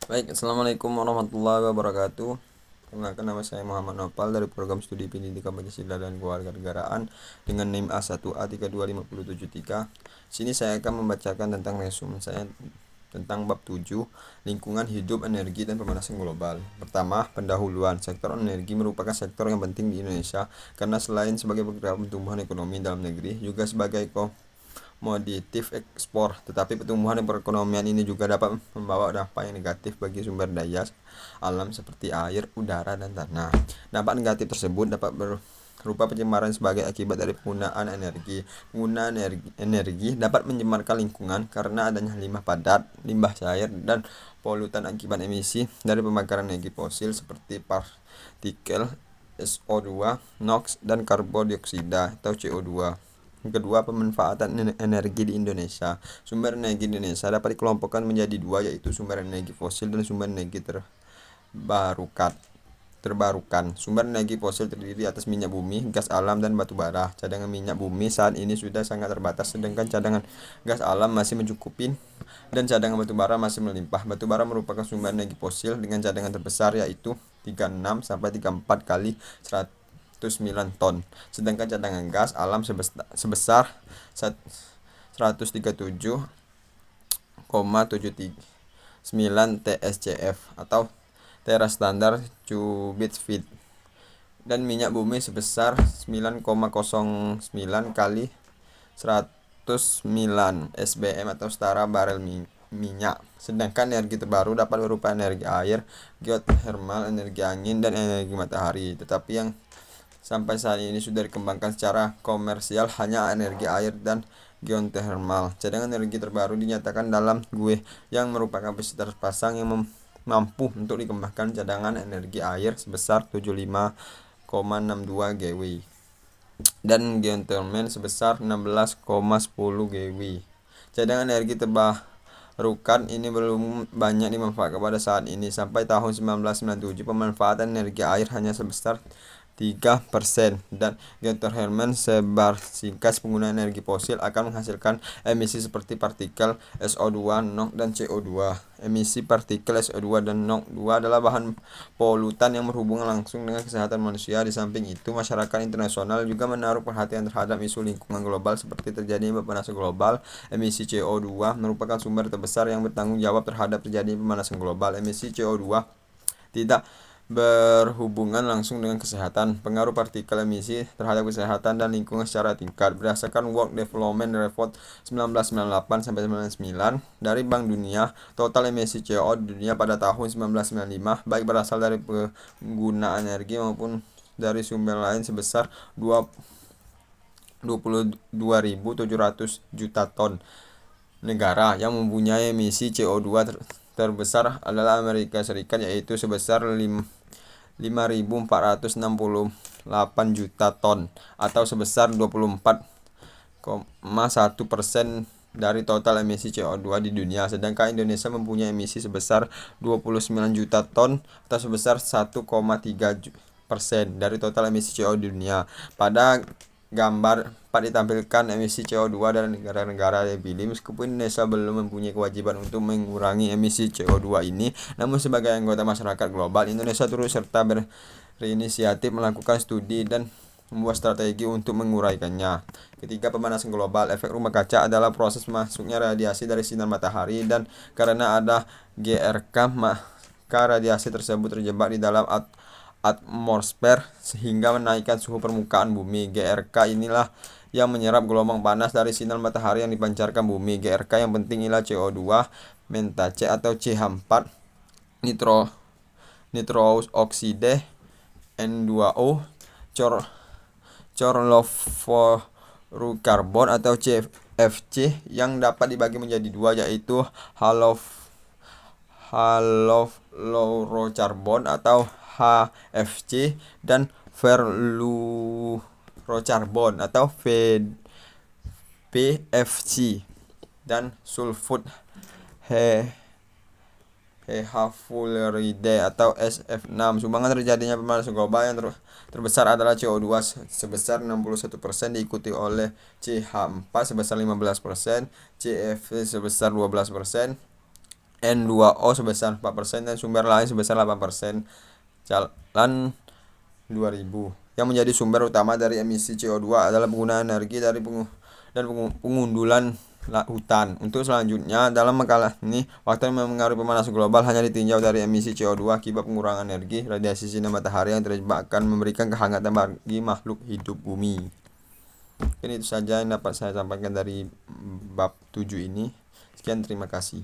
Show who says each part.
Speaker 1: Baik, Assalamualaikum warahmatullahi wabarakatuh. Perkenalkan, nama saya Muhammad Nopal dari program studi pendidikan Pancasila dan Kewarganegaraan dengan NIM A1A32573. Sini saya akan membacakan tentang resume saya tentang bab 7, lingkungan hidup, energi, dan pemanasan global. Pertama, pendahuluan. Sektor energi merupakan sektor yang penting di Indonesia karena selain sebagai penggerak pertumbuhan ekonomi dalam negeri, juga sebagai komoditif ekspor. Tetapi pertumbuhan perekonomian ini juga dapat membawa dampak yang negatif bagi sumber daya alam seperti air, udara, dan tanah. Dampak negatif tersebut dapat berupa pencemaran sebagai akibat dari penggunaan energi. Penggunaan energi dapat mencemarkan lingkungan karena adanya limbah padat, limbah cair, dan polutan akibat emisi dari pembakaran energi fosil seperti partikel SO2, NOx, dan karbon dioksida atau CO2. Kedua, pemanfaatan energi di Indonesia. Sumber energi di Indonesia dapat dikelompokkan menjadi dua, yaitu sumber energi fosil dan sumber energi terbarukan. Sumber energi fosil terdiri atas minyak bumi, gas alam, dan batu bara. Cadangan minyak bumi saat ini sudah sangat terbatas, sedangkan cadangan gas alam masih mencukupi dan cadangan batu bara masih melimpah. Batu bara merupakan sumber energi fosil dengan cadangan terbesar, yaitu 36 sampai 34 kali 109 ton. Sedangkan cadangan gas alam sebesar 137,79 TSCF atau tera standar cubic feet, dan minyak bumi sebesar 9,09 kali 109 SBM atau setara barel minyak. Sedangkan energi terbaru dapat berupa energi air, geothermal, energi angin, dan energi matahari. Tetapi yang sampai saat ini sudah dikembangkan secara komersial hanya energi air dan geothermal. Cadangan energi terbaru dinyatakan dalam GUE yang merupakan kapasitas pasang yang mampu untuk dikembangkan cadangan energi air sebesar 75,62 GW dan geothermal sebesar 16,10 GW. Cadangan energi terbarukan ini belum banyak dimanfaatkan pada saat ini. Sampai tahun 1997 pemanfaatan energi air hanya sebesar 3% dan geothermal sebarsingkas penggunaan energi fosil akan menghasilkan emisi seperti partikel SO2, NOx, dan CO2. Emisi partikel SO2 dan NOx adalah bahan polutan yang berhubungan langsung dengan kesehatan manusia. Di samping itu, masyarakat internasional juga menaruh perhatian terhadap isu lingkungan global seperti terjadinya pemanasan global. Emisi CO2 merupakan sumber terbesar yang bertanggung jawab terhadap terjadinya pemanasan global. Emisi CO2 tidak berhubungan langsung dengan kesehatan. Pengaruh partikel emisi terhadap kesehatan dan lingkungan secara tingkat. Berdasarkan World Development Report 1998 sampai 99 dari Bank Dunia, total emisi CO2 di dunia pada tahun 1995 baik berasal dari penggunaan energi maupun dari sumber lain sebesar 22.700 juta ton. Negara yang mempunyai emisi CO2 terbesar adalah Amerika Serikat, yaitu sebesar 5.468 juta ton atau sebesar 24,1% dari total emisi CO2 di dunia. Sedangkan Indonesia mempunyai emisi sebesar 29 juta ton atau sebesar 1,3% dari total emisi CO2 di dunia. Pada gambar 4 ditampilkan emisi CO2 dari negara-negara yang dipilih. Meskipun Indonesia belum mempunyai kewajiban untuk mengurangi emisi CO2 ini, namun sebagai anggota masyarakat global, Indonesia turut serta berinisiatif melakukan studi dan membuat strategi untuk menguraikannya. Ketiga, pemanasan global. Efek rumah kaca adalah proses masuknya radiasi dari sinar matahari, dan karena ada GRK, maka radiasi tersebut terjebak di dalam atmosfer sehingga menaikkan suhu permukaan bumi. GRK inilah yang menyerap gelombang panas dari sinar matahari yang dipancarkan bumi. GRK yang penting ialah CO2, menta C atau CH4, nitrous oxide, N2O, chlorofluorokarbon atau CFC yang dapat dibagi menjadi dua, yaitu halofluorokarbon atau HFC dan fluorokarbon atau PFC dan sulfur fluoride atau SF6. Sumbangan terjadinya pemanasan global yang terbesar adalah CO2 sebesar 61%, diikuti oleh CH4 sebesar 15%, CFC sebesar 12%, N2O sebesar 4% dan sumber lain sebesar 8%. Jalan 2000. Yang menjadi sumber utama dari emisi CO2 adalah penggunaan energi dari pengundulan hutan. Untuk selanjutnya, dalam makalah ini, faktor yang mempengaruhi pemanasan global hanya ditinjau dari emisi CO2 akibat pengurangan energi, radiasi sinar matahari yang terjebak akan memberikan kehangatan bagi makhluk hidup bumi. Mungkin itu saja yang dapat saya sampaikan dari bab 7 ini. Sekian, terima kasih.